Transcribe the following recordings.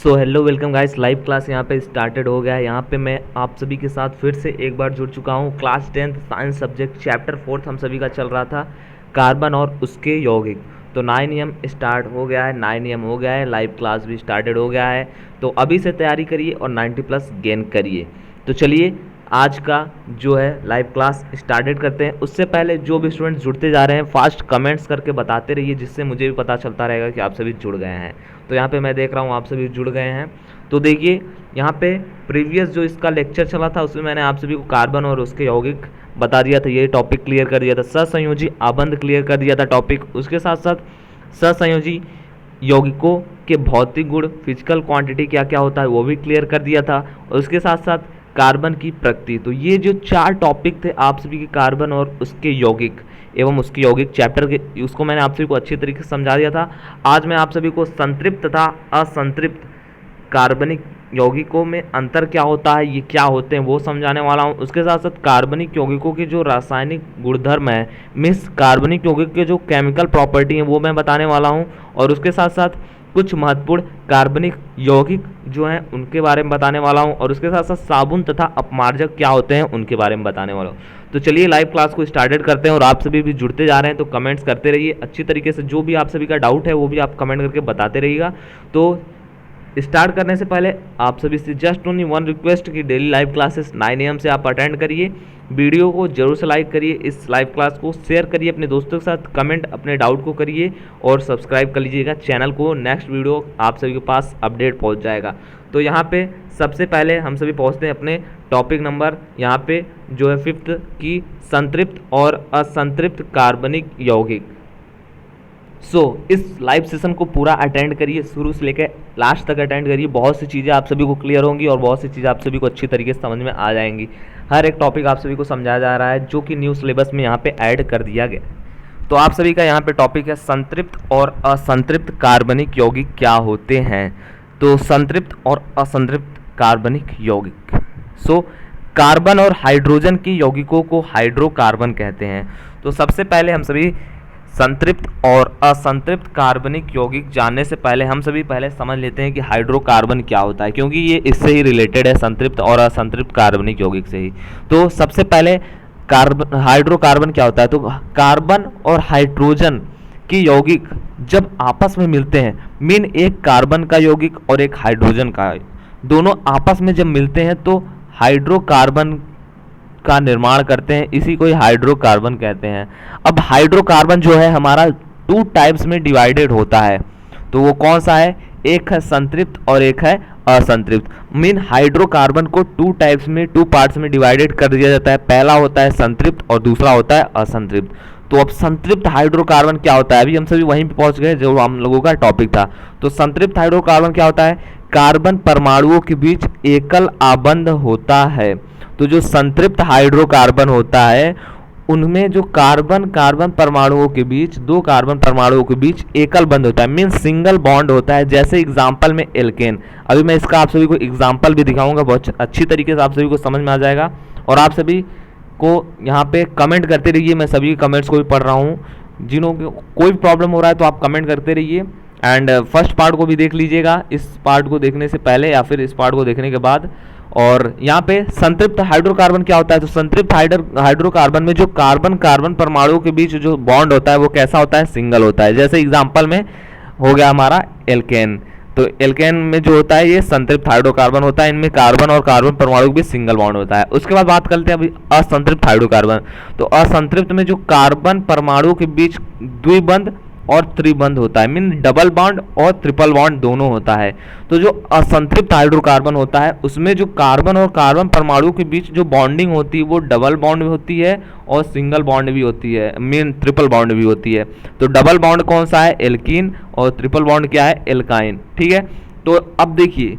So hello welcome guys, live class यहाँ पे started हो गया है। यहाँ पे मैं आप सभी के साथ फिर से एक बार जुड़ चुका हूँ। Class 10th science subject chapter 4 हम सभी का चल रहा था, कार्बन और उसके यौगिक। तो 9 AM स्टार्ट हो गया है, 9 AM हो गया है, लाइव क्लास भी स्टार्टेड हो गया है। तो अभी से तैयारी करिए और 90+ गेन करिए। तो चलिए आज का जो है लाइव क्लास स्टार्टेड करते हैं। उससे पहले जो भी स्टूडेंट्स जुड़ते जा रहे हैं फास्ट कमेंट्स करके बताते रहिए, जिससे मुझे भी पता चलता रहेगा कि आप सभी जुड़ गए हैं। तो यहाँ पे मैं देख रहा हूँ आप सभी जुड़ गए हैं। तो देखिए यहाँ पे प्रीवियस जो इसका लेक्चर चला था उसमें मैंने आप सभी को कार्बन और उसके यौगिक बता दिया था, ये टॉपिक क्लियर कर दिया था। सहसंयोजी आबंध क्लियर कर दिया था टॉपिक। उसके साथ साथ सहसंयोजी यौगिकों के भौतिक गुण, फिजिकल क्वांटिटी क्या क्या होता है वो भी क्लियर कर दिया था। और उसके साथ साथ कार्बन की प्रकृति। तो ये जो 4 टॉपिक थे आप सभी के कार्बन और उसके यौगिक एवं उसके यौगिक चैप्टर के, उसको मैंने आप सभी को अच्छी तरीके से समझा दिया था। आज मैं आप सभी को संतृप्त तथा असंतृप्त कार्बनिक यौगिकों में अंतर क्या होता है, ये क्या होते हैं वो समझाने वाला हूँ। उसके साथ साथ कार्बनिक यौगिकों के जो रासायनिक गुणधर्म है, मीन्स कार्बनिक यौगिक के जो केमिकल प्रॉपर्टी हैं वो मैं बताने वाला हूँ। और उसके साथ साथ कुछ महत्वपूर्ण कार्बनिक यौगिक जो हैं उनके बारे में बताने वाला हूं। और उसके साथ साथ साबुन तथा अपमार्जक क्या होते हैं उनके बारे में बताने वाला हूं। तो चलिए लाइव क्लास को स्टार्टेड करते हैं। और आप सभी भी जुड़ते जा रहे हैं तो कमेंट्स करते रहिए अच्छी तरीके से। जो भी आप सभी का डाउट है वो भी आप कमेंट करके बताते रहिएगा। तो स्टार्ट करने से पहले आप सभी से जस्ट ओनली वन रिक्वेस्ट कि डेली लाइव क्लासेस 9 AM से आप अटेंड करिए। वीडियो को जरूर से लाइक करिए, इस लाइव क्लास को शेयर करिए अपने दोस्तों के साथ, कमेंट अपने डाउट को करिए और सब्सक्राइब कर लीजिएगा चैनल को। नेक्स्ट वीडियो आप सभी के पास अपडेट पहुंच जाएगा। तो यहाँ पे सबसे पहले हम सभी पहुँचते हैं अपने टॉपिक नंबर यहाँ पे जो है 5th की संतृप्त और असंतृप्त कार्बनिक यौगिक। इस लाइव सेशन को पूरा अटेंड करिए, शुरू से लेकर लास्ट तक अटेंड करिए। बहुत सी चीज़ें आप सभी को क्लियर होंगी और बहुत सी चीज़ें आप सभी को अच्छी तरीके से समझ में आ जाएंगी। हर एक टॉपिक आप सभी को समझाया जा रहा है जो कि न्यू सिलेबस में यहाँ पे ऐड कर दिया गया। तो आप सभी का यहाँ पे टॉपिक है संतृप्त और असंतृप्त कार्बनिक यौगिक क्या होते हैं। तो संतृप्त और असंतृप्त कार्बनिक यौगिक। कार्बन और हाइड्रोजन की यौगिकों को हाइड्रोकार्बन कहते हैं। तो सबसे पहले हम सभी संतृप्त और असंतृप्त कार्बनिक यौगिक जानने से पहले हम सभी पहले समझ लेते हैं कि हाइड्रोकार्बन क्या होता है, क्योंकि ये इससे ही रिलेटेड है, संतृप्त और असंतृप्त कार्बनिक यौगिक से ही। तो सबसे पहले हाइड्रोकार्बन क्या होता है। तो कार्बन और हाइड्रोजन की यौगिक जब आपस में मिलते हैं, मीन एक कार्बन का यौगिक और एक हाइड्रोजन का, दोनों आपस में जब मिलते हैं तो हाइड्रोकार्बन का निर्माण करते हैं, इसी को हाइड्रोकार्बन कहते हैं। अब हाइड्रोकार्बन जो है हमारा 2 टाइप्स में डिवाइडेड होता है। तो वो कौन सा है, एक है संतृप्त और एक है असंतृप्त। मीन हाइड्रोकार्बन को 2 टाइप्स में 2 पार्ट्स में डिवाइडेड कर दिया जाता है। पहला होता है संतृप्त और दूसरा होता है असंतृप्त। तो अब संतृप्त हाइड्रोकार्बन क्या होता है, अभी हम सभी वहीं पे पहुंच गए जो हम लोगों का टॉपिक था। तो संतृप्त हाइड्रोकार्बन क्या होता है, कार्बन परमाणुओं के बीच एकल आबंध होता है। तो जो संतृप्त हाइड्रोकार्बन होता है उनमें जो कार्बन परमाणुओं के बीच, 2 कार्बन परमाणुओं के बीच एकल बंध होता है, मीन सिंगल बॉन्ड होता है। जैसे एग्जांपल में एल्केन, अभी मैं इसका आप सभी को एग्जांपल भी दिखाऊंगा, बहुत अच्छी तरीके से आप सभी को समझ में आ जाएगा। और आप सभी को यहाँ पे कमेंट करते रहिए, मैं सभी कमेंट्स को भी पढ़ रहा हूँ। जिन्हों को कोई प्रॉब्लम हो रहा है तो आप कमेंट करते रहिए। एंड फर्स्ट पार्ट को भी देख लीजिएगा, इस पार्ट को देखने से पहले या फिर इस पार्ट को देखने के बाद। और यहाँ पे संतृप्त हाइड्रोकार्बन क्या होता है। तो संतृप्त हाइड्रोकार्बन में जो कार्बन परमाणुओं के बीच जो बॉन्ड होता है वो कैसा होता है, सिंगल होता है। जैसे एग्जांपल में हो गया हमारा एल्केन। तो एल्केन में जो होता है ये संतृप्त हाइड्रोकार्बन होता है, इनमें कार्बन और कार्बन परमाणु के बीच सिंगल बॉन्ड होता है। उसके बाद बात करते हैं अभी असंतृप्त हाइड्रोकार्बन। तो असंतृप्त में जो कार्बन परमाणु के बीच द्विबंध और त्रिबंध होता है, मीन डबल बॉन्ड और ट्रिपल बॉन्ड दोनों होता है। तो जो असंतृप्त हाइड्रोकार्बन होता है उसमें जो कार्बन और कार्बन परमाणु के बीच जो बॉन्डिंग होती है वो डबल बॉन्ड भी होती है और सिंगल बॉन्ड भी होती है, मीन ट्रिपल बॉन्ड भी होती है। तो डबल बॉन्ड कौन सा है, एल्कीन, और ट्रिपल बॉन्ड क्या है, एल्काइन। ठीक है। तो अब देखिए,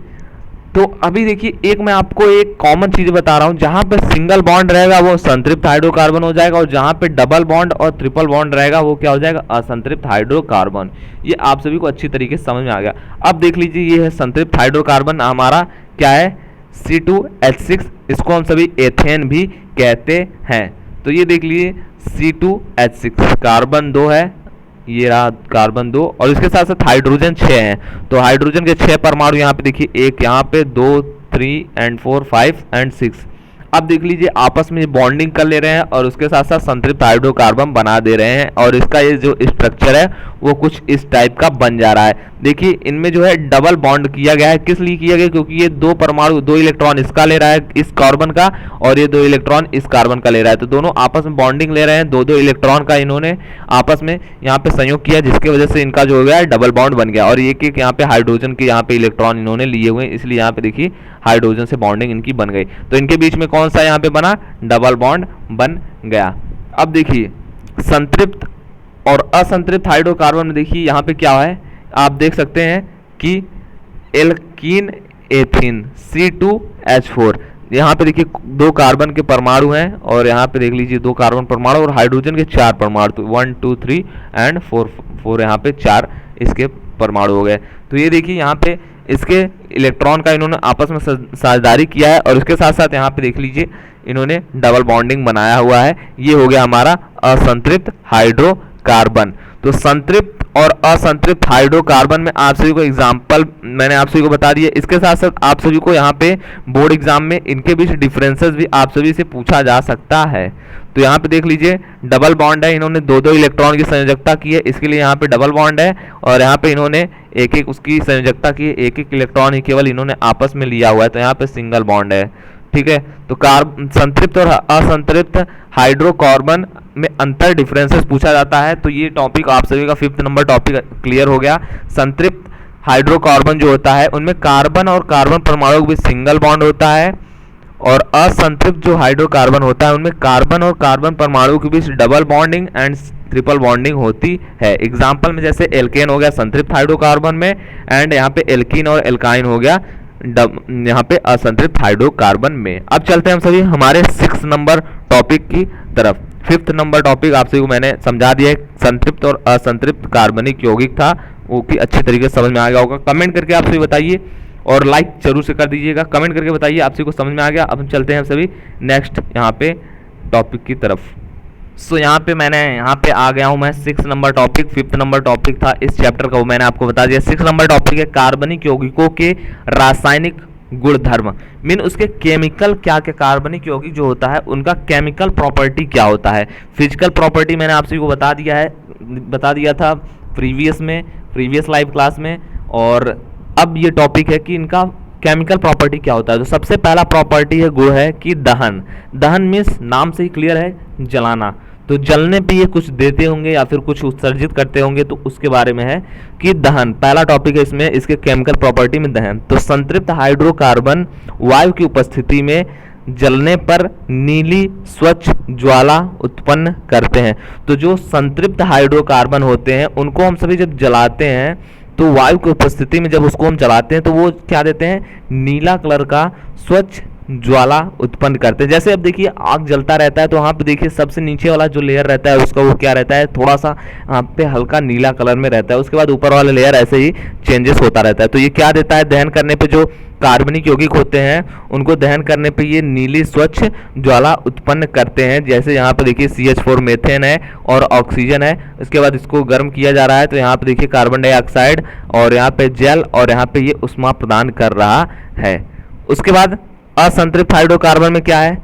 तो अभी देखिए एक मैं आपको एक कॉमन चीज बता रहा हूं, जहां पे सिंगल बॉन्ड रहेगा वो संतृप्त हाइड्रोकार्बन हो जाएगा, और जहां पे डबल बॉन्ड और ट्रिपल बॉन्ड रहेगा वो क्या हो जाएगा, असंतृप्त हाइड्रोकार्बन। ये आप सभी को अच्छी तरीके से समझ में आ गया। अब देख लीजिए ये है संतृप्त हाइड्रोकार्बन, हमारा क्या है, C2H6, इसको हम सभी एथेन भी कहते हैं। तो ये देख लीजिए C2H6, कार्बन 2 है, ये रहा कार्बन 2, और इसके साथ साथ हाइड्रोजन 6 हैं। तो हाइड्रोजन के 6 परमाणु यहाँ पे देखिए, एक यहाँ पे, 2, 3 एंड 4, 5 एंड 6। अब देख लीजिए आपस में बॉन्डिंग कर ले रहे हैं और उसके साथ साथ संतृप्त हाइड्रोकार्बन बना दे रहे हैं, और इसका ये जो स्ट्रक्चर है वो कुछ इस टाइप का बन जा रहा है। देखिए इनमें जो है डबल बॉन्ड किया गया है। किस लिए किया गया? क्योंकि ये दो परमाणु, 2 इलेक्ट्रॉन इसका ले रहा है, इस कार्बन का, और ये 2 इलेक्ट्रॉन इस कार्बन का ले रहा है। तो दोनों आपस में बॉन्डिंग ले रहे हैं, 2-2 इलेक्ट्रॉन का इन्होंने आपस में यहाँ पे संयोग किया, जिसकी वजह से इनका जो हो गया डबल बॉन्ड बन गया। और एक एक यहाँ पे हाइड्रोजन के यहाँ पे इलेक्ट्रॉन इन्होंने लिए हुए, इसलिए यहाँ पे देखिए हाइड्रोजन से बॉन्डिंग इनकी बन गई। तो इनके बीच में कौन सा यहाँ पे बना? डबल बॉन्ड बन गया। अब देखिए संतृप्त और असंतृप्त हाइड्रोकार्बन में देखिए यहाँ पे क्या है, आप देख सकते हैं कि एल्कीन एथीन C2H4, यहाँ पे देखिए 2 कार्बन के परमाणु हैं, और यहाँ पे देख लीजिए 2 कार्बन परमाणु और हाइड्रोजन के 4 परमाणु, तो 1 2 3 एंड 4 यहाँ पे 4 इसके परमाणु हो गए। तो ये देखिए यहाँ पे इसके इलेक्ट्रॉन का इन्होंने आपस में साझेदारी किया है, और इसके साथ साथ यहाँ पे देख लीजिए इन्होंने डबल बॉन्डिंग बनाया हुआ है। ये हो गया हमारा असंतृप्त हाइड्रोकार्बन। तो संतृप्त और असंतृप्त हाइड्रोकार्बन में आप सभी को एग्जाम्पल मैंने आप सभी को बता दिया। इसके साथ साथ आप सभी को यहाँ पे बोर्ड एग्जाम में इनके बीच डिफरेंसेस भी आप सभी से पूछा जा सकता है। तो यहाँ पे देख लीजिए डबल बॉन्ड है, इन्होंने 2-2 इलेक्ट्रॉन की संयोजकता की है, इसके लिए यहाँ पे डबल बॉन्ड है, और यहाँ पे इन्होंने एक-एक उसकी संयोजकता की है, एक-एक इलेक्ट्रॉन ही केवल इन्होंने आपस में लिया हुआ है, तो यहाँ पे सिंगल बॉन्ड है। ठीक है, तो संतृप्त और असंतृप्त हाइड्रोकार्बन में अंतर डिफरेंसेस पूछा जाता है। तो ये टॉपिक आप सभी का 5th नंबर टॉपिक क्लियर हो गया। संतृप्त हाइड्रोकार्बन जो होता है उनमें कार्बन और कार्बन परमाणु के बीच सिंगल बॉन्ड होता है, और असंतृप्त जो हाइड्रोकार्बन होता है उनमें कार्बन और कार्बन परमाणु के बीच double bonding and triple bonding होती है। एग्जाम्पल में जैसे एल्केन हो गया संतृप्त हाइड्रोकार्बन में, एंड यहाँ पे एल्कीन और एल्काइन हो गया यहाँ पे असंतृप्त हाइड्रोकार्बन में। अब चलते हैं हम सभी हमारे 6 नंबर टॉपिक की तरफ। 5th नंबर टॉपिक आप सभी को मैंने समझा दिया है, संतृप्त और असंतृप्त कार्बनिक यौगिक था, वो कि अच्छी तरीके से समझ में आ गया होगा। कमेंट करके आप सभी बताइए, और लाइक जरूर से कर दीजिएगा। कमेंट करके बताइए आप सभी को समझ में आ गया। अब हम चलते हैं हम सभी नेक्स्ट यहाँ पे टॉपिक की तरफ। सो यहाँ पे मैंने यहाँ पे आ गया हूँ मैं 6 number topic. 5th number topic था इस चैप्टर का, वो मैंने आपको बता दिया। 6 नंबर टॉपिक है कार्बनिक यौगिकों के रासायनिक गुणधर्म, मीन उसके केमिकल क्या क्या, कार्बनिक यौगिक जो होता है उनका केमिकल प्रॉपर्टी क्या होता है। फिजिकल प्रॉपर्टी मैंने आप सभी को बता दिया था प्रीवियस लाइव क्लास में, और अब ये टॉपिक है कि इनका केमिकल प्रॉपर्टी क्या होता है। तो सबसे पहला प्रॉपर्टी है गुण है कि दहन। दहन मीन्स नाम से ही क्लियर है, जलाना। तो जलने पे ये कुछ देते होंगे या फिर कुछ उत्सर्जित करते होंगे, तो उसके बारे में है कि दहन पहला टॉपिक है इसमें, इसके केमिकल प्रॉपर्टी में दहन। तो संतृप्त हाइड्रोकार्बन वायु की उपस्थिति में जलने पर नीली स्वच्छ ज्वाला उत्पन्न करते हैं। तो जो संतृप्त हाइड्रोकार्बन होते हैं उनको हम सभी जब जलाते हैं तो वायु की उपस्थिति में जब उसको हम जलाते हैं तो वो क्या देते हैं, नीला कलर का स्वच्छ ज्वाला उत्पन्न करते हैं। जैसे अब देखिए आग जलता रहता है तो वहाँ पे देखिए सबसे नीचे वाला जो लेयर रहता है उसका वो क्या रहता है, थोड़ा सा यहाँ पे हल्का नीला कलर में रहता है, उसके बाद ऊपर वाला लेयर ऐसे ही चेंजेस होता रहता है। तो ये क्या देता है, दहन करने पे जो कार्बनिक यौगिक होते हैं उनको दहन करने पे ये नीली स्वच्छ ज्वाला उत्पन्न करते हैं। जैसे यहाँ पे देखिए CH4 मेथेन है और ऑक्सीजन है, इसके बाद इसको गर्म किया जा रहा है तो यहाँ पे देखिए कार्बन डाइऑक्साइड और यहाँ पे जल, और यहाँ पे ये ऊष्मा प्रदान कर रहा है। उसके बाद असंतृप्त हाइड्रोकार्बन में क्या है,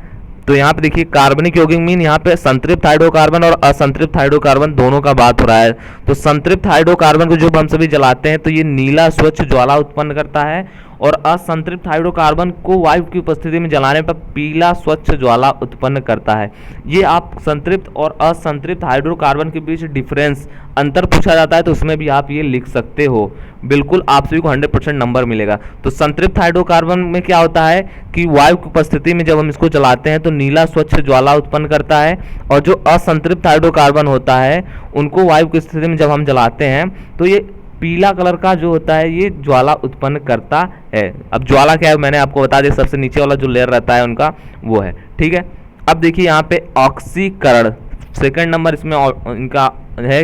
तो यहाँ पे देखिए कार्बनिक यौगिक मीन यहाँ पे संतृप्त हाइड्रोकार्बन और असंतृप्त हाइड्रोकार्बन दोनों का बात हो रहा है। तो संतृप्त हाइड्रोकार्बन को जब हम सभी जलाते हैं तो ये नीला स्वच्छ ज्वाला उत्पन्न करता है, और असंतृप्त हाइड्रोकार्बन को वायु की उपस्थिति में जलाने पर पीला स्वच्छ ज्वाला उत्पन्न करता है। ये आप संतृप्त और असंतृप्त हाइड्रोकार्बन के बीच डिफरेंस अंतर पूछा जाता है तो उसमें भी आप ये लिख सकते हो, बिल्कुल आप सभी को 100% नंबर मिलेगा। तो संतृप्त हाइड्रोकार्बन में क्या होता है कि वायु की उपस्थिति में जब हम इसको जलाते हैं तो नीला स्वच्छ ज्वाला उत्पन्न करता है, और जो असंतृप्त हाइड्रोकार्बन होता है उनको वायु की स्थिति में जब हम जलाते हैं तो ये पीला कलर का जो होता है ये ज्वाला उत्पन्न करता है। अब ज्वाला क्या है मैंने आपको बता दिया, सबसे नीचे वाला जो लेयर रहता है उनका वो है, ठीक है। अब देखिए यहाँ पे ऑक्सीकरण, सेकंड नंबर इसमें इनका है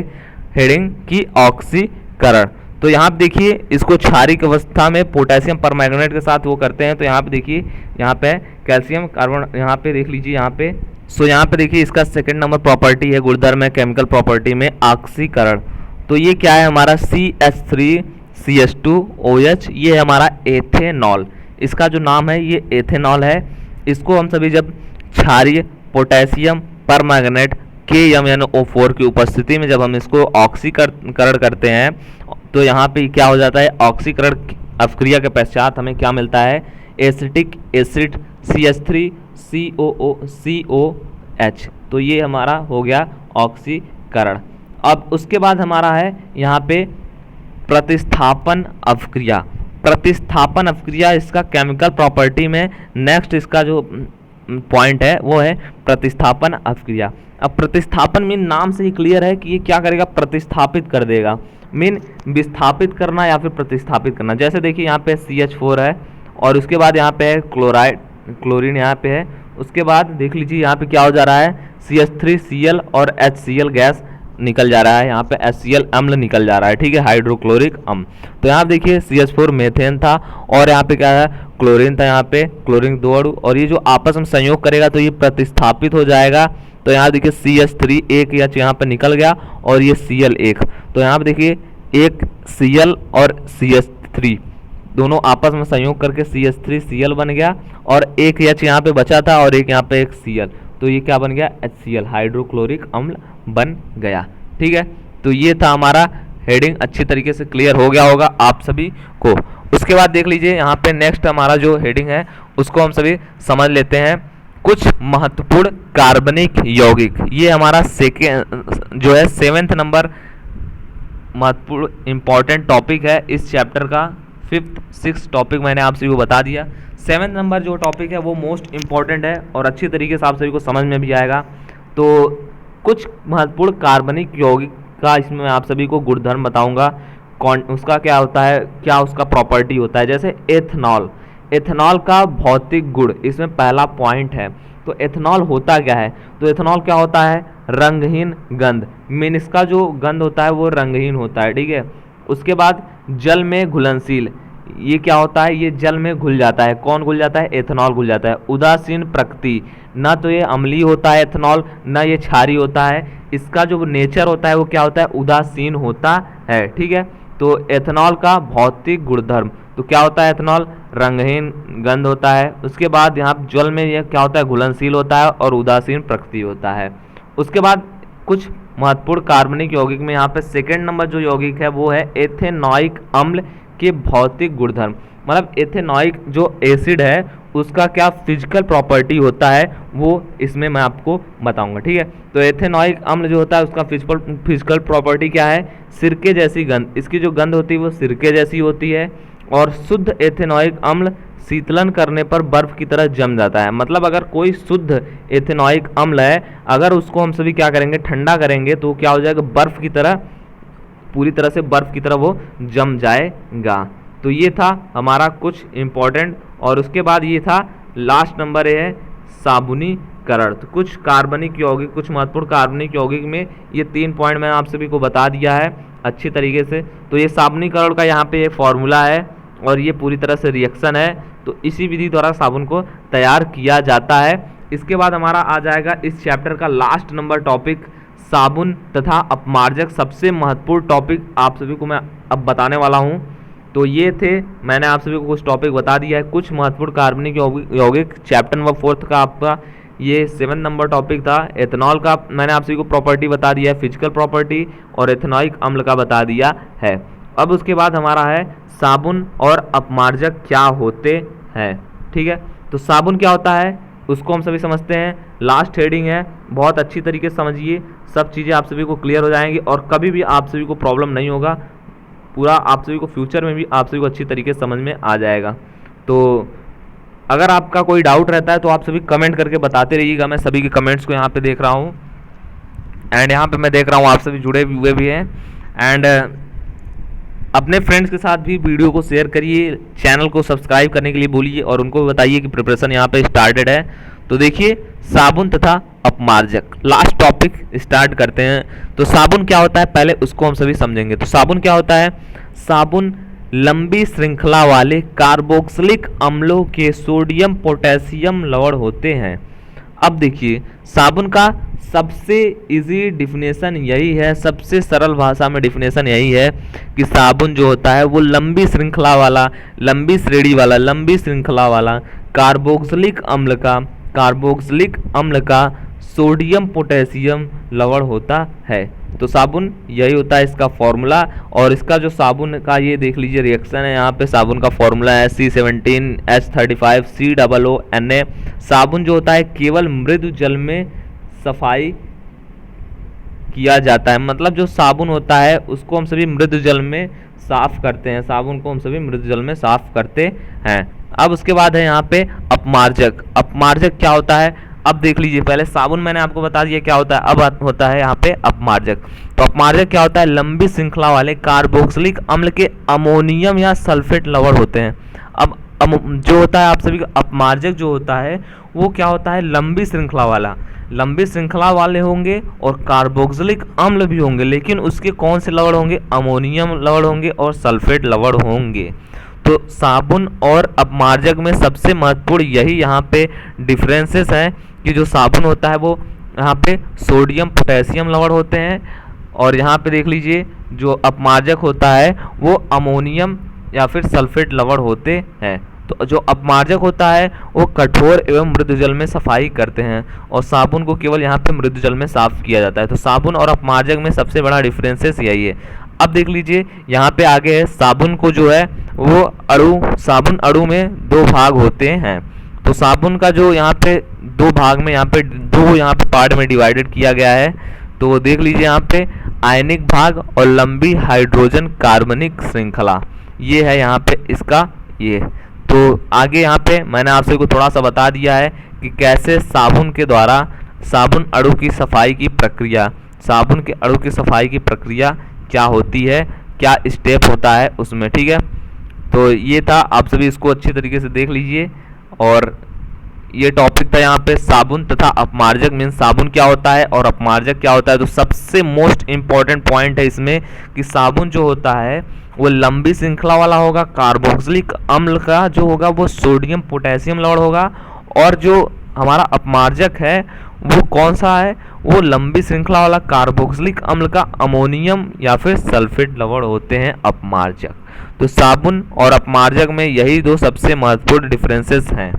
हेडिंग की ऑक्सीकरण। तो यहाँ पे देखिए इसको क्षारिक अवस्था में पोटेशियम परमैंगनेट के साथ वो करते हैं। तो यहाँ पे देखिए यहाँ पे कैल्शियम कार्बन, यहाँ पे देख लीजिए यहाँ पे, सो यहाँ पे देखिए इसका सेकंड नंबर प्रॉपर्टी है गुणधर्म है केमिकल प्रॉपर्टी में ऑक्सीकरण। तो ये क्या है हमारा CH3CH2OH, ये है हमारा एथेनॉल। इसका जो नाम है ये एथेनॉल है। इसको हम सभी जब क्षारीय पोटेशियम परमैंगनेट KMnO4 की उपस्थिति में जब हम इसको ऑक्सीकरण करते हैं तो यहाँ पे क्या हो जाता है, ऑक्सीकरण अभिक्रिया के पश्चात हमें क्या मिलता है, एसिटिक एसिड CH3COOCOH। तो ये हमारा हो गया ऑक्सीकरण। अब उसके बाद हमारा है यहाँ पे प्रतिस्थापन अभिक्रिया। प्रतिस्थापन अभिक्रिया इसका केमिकल प्रॉपर्टी में नेक्स्ट इसका जो पॉइंट है वो है प्रतिस्थापन अभिक्रिया। अब प्रतिस्थापन मीन नाम से ही क्लियर है कि ये क्या करेगा, प्रतिस्थापित कर देगा। मीन विस्थापित करना या फिर प्रतिस्थापित करना। जैसे देखिए यहाँ पे CH4 है और उसके बाद यहाँ पे है क्लोरीन यहाँ पे है। उसके बाद देख लीजिए यहाँ पे क्या हो जा रहा है, CH3Cl और HCl गैस निकल जा रहा है, यहाँ पे HCl अम्ल निकल जा रहा है, ठीक है, हाइड्रोक्लोरिक अम्ल। तो यहाँ देखिए CH4 मेथेन था और यहाँ पे क्या है, क्लोरीन था, यहाँ पे क्लोरीन 2 अणु, और ये जो आपस में संयोग करेगा तो ये प्रतिस्थापित हो जाएगा। तो यहाँ देखिए CH3 एक एच यहाँ पे निकल गया और ये Cl एक। तो यहाँ पे देखिए एक Cl और CH3 दोनों आपस में संयोग करके CH3Cl बन गया और एक एच यहाँ पे बचा था और एक यहाँ पे एक Cl। तो ये क्या बन गया, HCl हाइड्रोक्लोरिक अम्ल बन गया। ठीक है, तो ये था हमारा हेडिंग, अच्छी तरीके से क्लियर हो गया होगा आप सभी को। उसके बाद देख लीजिए यहाँ पे नेक्स्ट हमारा जो हेडिंग है उसको हम सभी समझ लेते हैं, कुछ महत्वपूर्ण कार्बनिक यौगिक। ये हमारा सेकेंड जो है 7th नंबर महत्वपूर्ण इंपॉर्टेंट टॉपिक है इस चैप्टर का। 5th 6th टॉपिक मैंने आप सभी को बता दिया। 7th नंबर जो टॉपिक है वो मोस्ट इंपॉर्टेंट है और अच्छी तरीके से आप सभी को समझ में भी आएगा। तो कुछ महत्वपूर्ण कार्बनिक यौगिक का इसमें मैं आप सभी को गुणधर्म बताऊंगा, कौन उसका क्या होता है, क्या उसका प्रॉपर्टी होता है। जैसे एथनॉल, एथनॉल का भौतिक गुण इसमें पहला पॉइंट है। तो एथनॉल होता क्या है, तो एथनॉल क्या होता है, रंगहीन गंध, मीन इसका जो गंध होता है वो रंगहीन होता है, ठीक है। उसके बाद जल में घुलनशील, ये क्या होता है, ये जल में घुल जाता है। कौन घुल जाता है, एथनॉल घुल जाता है। उदासीन प्रकृति, ना तो ये अम्लीय होता है एथनॉल, ना ये क्षारीय होता है। इसका जो नेचर होता है वो क्या होता है, उदासीन होता है, ठीक है। तो एथनॉल का भौतिक गुणधर्म, तो क्या होता है, एथनॉल रंगहीन गंध होता है। उसके बाद यहाँ जल में ये क्या होता है, घुलनशील होता है और उदासीन प्रकृति होता है। उसके बाद कुछ महत्वपूर्ण कार्बनिक यौगिक में यहाँ पे 2nd नंबर जो यौगिक है वो है एथेनॉइक अम्ल के भौतिक गुणधर्म। मतलब एथेनॉइक जो एसिड है उसका क्या फिजिकल प्रॉपर्टी होता है वो इसमें मैं आपको बताऊंगा, ठीक है। तो एथेनॉइक अम्ल जो होता है उसका फिजिकल प्रॉपर्टी क्या है, सिरके जैसी गंध, इसकी जो गंध होती है वो सिरके जैसी होती है। और शुद्ध एथेनॉइक अम्ल शीतलन करने पर बर्फ की तरह जम जाता है। मतलब अगर कोई शुद्ध एथेनॉइक अम्ल है, अगर उसको हम सभी क्या करेंगे, ठंडा करेंगे तो क्या हो जाएगा, बर्फ की तरह, पूरी तरह से बर्फ की तरह वो जम जाएगा। तो ये था हमारा कुछ इम्पोर्टेंट। और उसके बाद ये था लास्ट नंबर है साबुनीकरण। तो कुछ कार्बनिक यौगिक, कुछ महत्वपूर्ण कार्बनिक यौगिक में ये 3 पॉइंट मैंने आप सभी को बता दिया है अच्छी तरीके से। तो ये साबुनीकरण का यहाँ पे ये फॉर्मूला है और ये पूरी तरह से रिएक्शन है। तो इसी विधि द्वारा साबुन को तैयार किया जाता है। इसके बाद हमारा आ जाएगा इस चैप्टर का लास्ट नंबर टॉपिक, साबुन तथा अपमार्जक। सबसे महत्वपूर्ण टॉपिक आप सभी को मैं अब बताने वाला हूँ। तो ये थे, मैंने आप सभी को कुछ टॉपिक बता दिया है, कुछ महत्वपूर्ण कार्बनिक यौगिक। चैप्टर नंबर 4th का आपका ये 7 नंबर टॉपिक था। एथनॉल का मैंने आप सभी को प्रॉपर्टी बता दिया है, फिजिकल प्रॉपर्टी, और एथेनॉइक अम्ल का बता दिया है। अब उसके बाद हमारा है साबुन और अपमार्जक क्या होते हैं, ठीक है। तो साबुन क्या होता है उसको हम सभी समझते हैं, लास्ट हेडिंग है, बहुत अच्छी तरीके से समझिए, सब चीज़ें आप सभी को क्लियर हो जाएंगी और कभी भी आप सभी को प्रॉब्लम नहीं होगा। पूरा आप सभी को फ्यूचर में भी आप सभी को अच्छी तरीके से समझ में आ जाएगा। तो अगर आपका कोई डाउट रहता है तो आप सभी कमेंट करके बताते रहिएगा। मैं सभी के कमेंट्स को यहाँ पे देख रहा हूँ एंड यहाँ पे मैं देख रहा हूँ आप सभी जुड़े हुए भी हैं। एंड अपने फ्रेंड्स के साथ भी वीडियो को शेयर करिए, चैनल को सब्सक्राइब करने के लिए बोलिए और उनको बताइए कि प्रिपरेशन यहाँ पे स्टार्टेड है। तो देखिए साबुन तथा अपमार्जक, लास्ट टॉपिक स्टार्ट करते हैं। तो साबुन क्या होता है पहले उसको हम सभी समझेंगे। तो साबुन क्या होता है, साबुन लंबी श्रृंखला वाले कार्बोक्सिलिक अम्लों के सोडियम पोटेशियम लवण होते हैं। अब देखिए साबुन का सबसे इजी डिफिनेशन यही है, सबसे सरल भाषा में डिफिनेशन यही है कि साबुन जो होता है वो लंबी श्रृंखला वाला, लंबी श्रेणी वाला, लंबी श्रृंखला वाला कार्बोक्सिलिक अम्ल का सोडियम पोटेशियम लवण होता है। तो साबुन यही होता है इसका फॉर्मूला। और इसका जो साबुन का ये देख लीजिए रिएक्शन है, यहाँ पे साबुन का फॉर्मूला है C17H35COONA। साबुन जो होता है केवल मृदु जल में सफाई किया जाता है, मतलब जो साबुन होता है उसको हम सभी मृदु जल में साफ करते हैं, साबुन को हम सभी मृदु जल में साफ करते हैं। अब उसके बाद है यहाँ पे अपमार्जक। अपमार्जक क्या होता है अब देख लीजिए, पहले साबुन मैंने आपको बता दिया क्या होता है, अब होता है यहाँ पे अपमार्जक। तो अपमार्जक क्या होता है, लंबी श्रृंखला वाले कार्बोक्सिलिक अम्ल के अमोनियम या सल्फेट लवण होते हैं। अब जो होता है आप सभी अपमार्जक जो होता है वो क्या होता है, लंबी श्रृंखला वाला, लंबी श्रृंखला वाले होंगे और कार्बोक्सिलिक अम्ल भी होंगे, लेकिन उसके कौन से लवण होंगे, अमोनियम लवण होंगे और सल्फेट लवण होंगे। तो साबुन और अपमार्जक में सबसे महत्वपूर्ण यही यहाँ पे डिफरेंसेस हैं कि जो साबुन होता है वो यहाँ पे सोडियम पोटेशियम लवण होते हैं, और यहाँ पे देख लीजिए जो अपमार्जक होता है वो अमोनियम या फिर सल्फेट लवण होते हैं। तो जो अपमार्जक होता है वो कठोर एवं मृदु जल में सफाई करते हैं और साबुन को केवल यहाँ पे मृदु जल में साफ किया जाता है। तो साबुन और अपमार्जक में सबसे बड़ा डिफरेंसेस यही है। अब देख लीजिए यहाँ पे आगे है साबुन को जो है वो साबुन अणु में दो भाग होते हैं। तो साबुन का जो यहाँ पे दो भाग में यहाँ पे पार्ट में डिवाइडेड किया गया है। तो देख लीजिए यहाँ पे आयनिक भाग और लंबी हाइड्रोजन कार्बनिक श्रृंखला, ये है यहाँ पे इसका ये। तो आगे यहाँ पे मैंने आपसे को थोड़ा सा बता दिया है कि कैसे साबुन के द्वारा साबुन अणु की सफाई की प्रक्रिया, साबुन के अणु की सफाई की प्रक्रिया क्या होती है, क्या स्टेप होता है उसमें, ठीक है। तो ये था, आप सभी इसको अच्छी तरीके से देख लीजिए। और ये टॉपिक था यहाँ पे साबुन तथा अपमार्जक, मीन्स साबुन क्या होता है और अपमार्जक क्या होता है। तो सबसे मोस्ट इम्पॉर्टेंट पॉइंट है इसमें कि साबुन जो होता है वो लंबी श्रृंखला वाला होगा, कार्बोक्सिलिक अम्ल का जो होगा वो सोडियम पोटेशियम लवण होगा, और जो हमारा अपमार्जक है वो कौन सा है, वो लंबी श्रृंखला वाला कार्बोक्सिलिक अम्ल का अमोनियम या फिर सल्फेट लवण होते हैं अपमार्जक। तो साबुन और अपमार्जक में यही दो सबसे महत्वपूर्ण डिफरेंसेस हैं।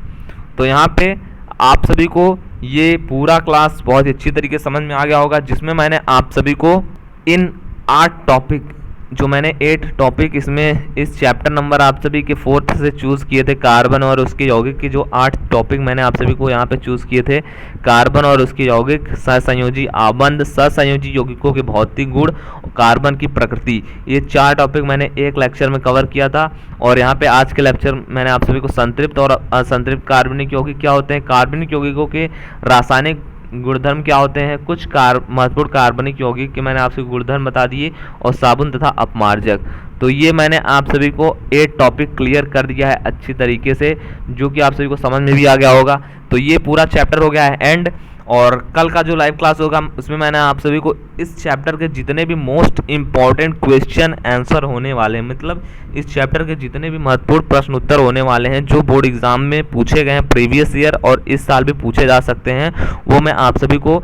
तो यहाँ पे आप सभी को ये पूरा क्लास बहुत अच्छी तरीके से समझ में आ गया होगा, जिसमें मैंने आप सभी को इन 8 टॉपिक, जो मैंने 8 टॉपिक इसमें इस चैप्टर नंबर आप सभी के 4th से चूज़ किए थे, कार्बन और उसके यौगिक के जो 8 टॉपिक मैंने आप सभी को यहाँ पे चूज़ किए थे, कार्बन और उसके यौगिक, सहसंयोजी आबंध, सहसंयोजी यौगिकों के भौतिक गुण, कार्बन की प्रकृति, ये 4 टॉपिक मैंने एक लेक्चर में कवर किया था। और यहाँ पे आज के लेक्चर मैंने आप सभी को संतृप्त और असंतृप्त कार्बनिक यौगिक क्या होते हैं, कार्बनिक यौगिकों के रासायनिक गुणधर्म क्या होते हैं, कुछ महत्वपूर्ण कार्बनिक यौगिक के मैंने आपसे गुणधर्म बता दिए, और साबुन तथा अपमार्जक। तो ये मैंने आप सभी को 8 टॉपिक क्लियर कर दिया है अच्छी तरीके से, जो कि आप सभी को समझ में भी आ गया होगा। तो ये पूरा चैप्टर हो गया है एंड। और कल का जो लाइव क्लास होगा उसमें मैंने आप सभी को इस चैप्टर के जितने भी मोस्ट इम्पॉर्टेंट क्वेश्चन आंसर होने वाले हैं, मतलब इस चैप्टर के जितने भी महत्वपूर्ण प्रश्न उत्तर होने वाले हैं जो बोर्ड एग्जाम में पूछे गए हैं प्रीवियस ईयर और इस साल भी पूछे जा सकते हैं, वो मैं आप सभी को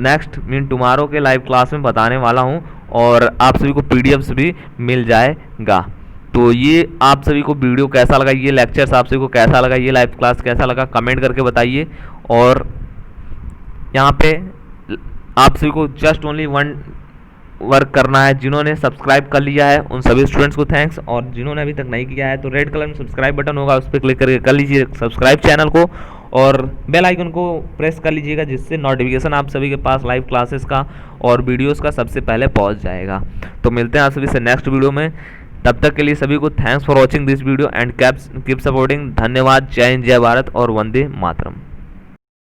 नेक्स्ट टुमारो के लाइव क्लास में बताने वाला हूँ। और आप सभी को पीडीएफ्स भी मिल जाएगा। तो ये आप सभी को वीडियो कैसा लगा, ये लेक्चर्स आप सभी को कैसा लगा, ये लाइव क्लास कैसा लगा, कमेंट करके बताइए। और यहाँ पे आप सभी को जस्ट ओनली 1 वर्क करना है, जिन्होंने सब्सक्राइब कर लिया है उन सभी स्टूडेंट्स को थैंक्स, और जिन्होंने अभी तक नहीं किया है तो रेड कलर में सब्सक्राइब बटन होगा, उस पर क्लिक करके कर लीजिए सब्सक्राइब चैनल को, और बेल आइकन को प्रेस कर लीजिएगा, जिससे नोटिफिकेशन आप सभी के पास लाइव क्लासेस का और वीडियोस का सबसे पहले पहुंच जाएगा। तो मिलते हैं आप सभी से नेक्स्ट वीडियो में, तब तक के लिए सभी को thanks for watching this video and keep supporting. धन्यवाद, जय हिंद, जय भारत और वंदे मातरम।